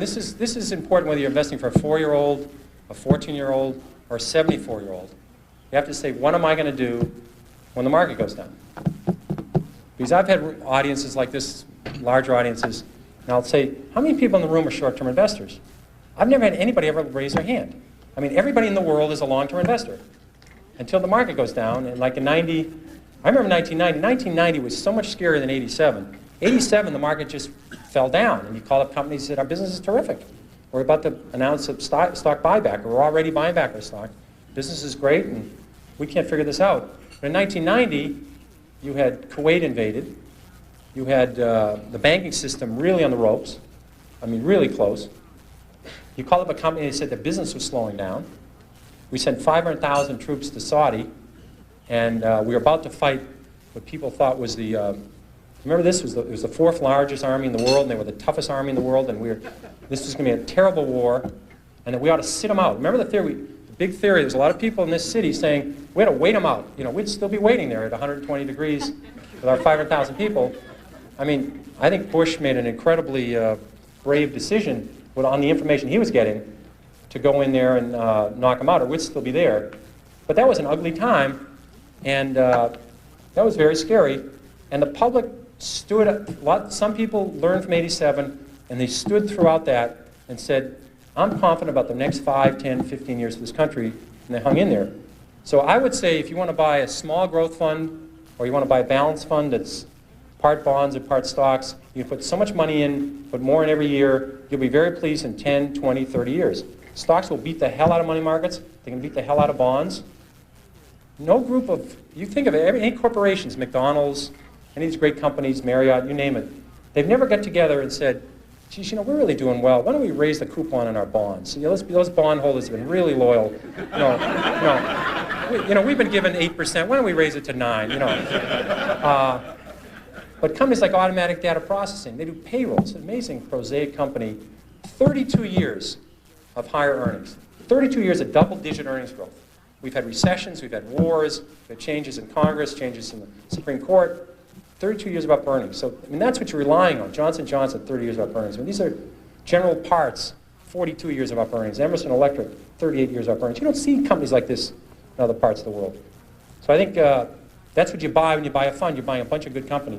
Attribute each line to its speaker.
Speaker 1: This is important whether you're investing for a 4-year-old, a 14-year-old, or a 74-year-old. You have to say, what am I going to do when the market goes down? Because I've had audiences like this, larger audiences, and I'll say, how many people in the room are short-term investors? I've never had anybody ever raise their hand. I mean, everybody in the world is a long-term investor until the market goes down. And like in I remember 1990. 1990 was so much scarier than 87. 87, the market just fell down, and you call up companies and said, our business is terrific. We're about to announce a stock buyback, or we're already buying back our stock. Business is great, and we can't figure this out. But in 1990, you had Kuwait invaded. You had the banking system really on the ropes. I mean, really close. You called up a company and they said the business was slowing down. We sent 500,000 troops to Saudi, and we were about to fight what people thought was the remember, it was the 4th largest army in the world, and they were the toughest army in the world, and this was going to be a terrible war, and that we ought to sit them out. Remember the theory, the big theory, there's a lot of people in this city saying, we ought to wait them out. You know, we'd still be waiting there at 120 degrees with our 500,000 people. I mean, I think Bush made an incredibly brave decision on the information he was getting to go in there and knock them out, or we'd still be there. But that was an ugly time, and that was very scary, and the public stood, some people learned from 87, and they stood throughout that and said, I'm confident about the next 5, 10, 15 years of this country, and they hung in there. So I would say if you want to buy a small growth fund, or you want to buy a balanced fund that's part bonds and part stocks, you can put so much money in, put more in every year, you'll be very pleased in 10, 20, 30 years. Stocks will beat the hell out of money markets, they can beat the hell out of bonds. No group of, you think of it, any corporations, McDonald's, any of these great companies, Marriott, you name it, they've never got together and said, geez, you know, we're really doing well. Why don't we raise the coupon on our bonds? You know, those bondholders have been really loyal. We've been given 8%. Why don't we raise it to 9? But companies like Automatic Data Processing, they do payroll. It's an amazing, prosaic company. 32 years of higher earnings. 32 years of double-digit earnings growth. We've had recessions, we've had wars, we've had changes in Congress, changes in the Supreme Court. 32 years of up earnings. So, I mean, that's what you're relying on. Johnson & Johnson, 30 years of up earnings. I mean, these are General Parts, 42 years of up earnings. Emerson Electric, 38 years of up earnings. You don't see companies like this in other parts of the world. So I think that's what you buy when you buy a fund. You're buying a bunch of good companies.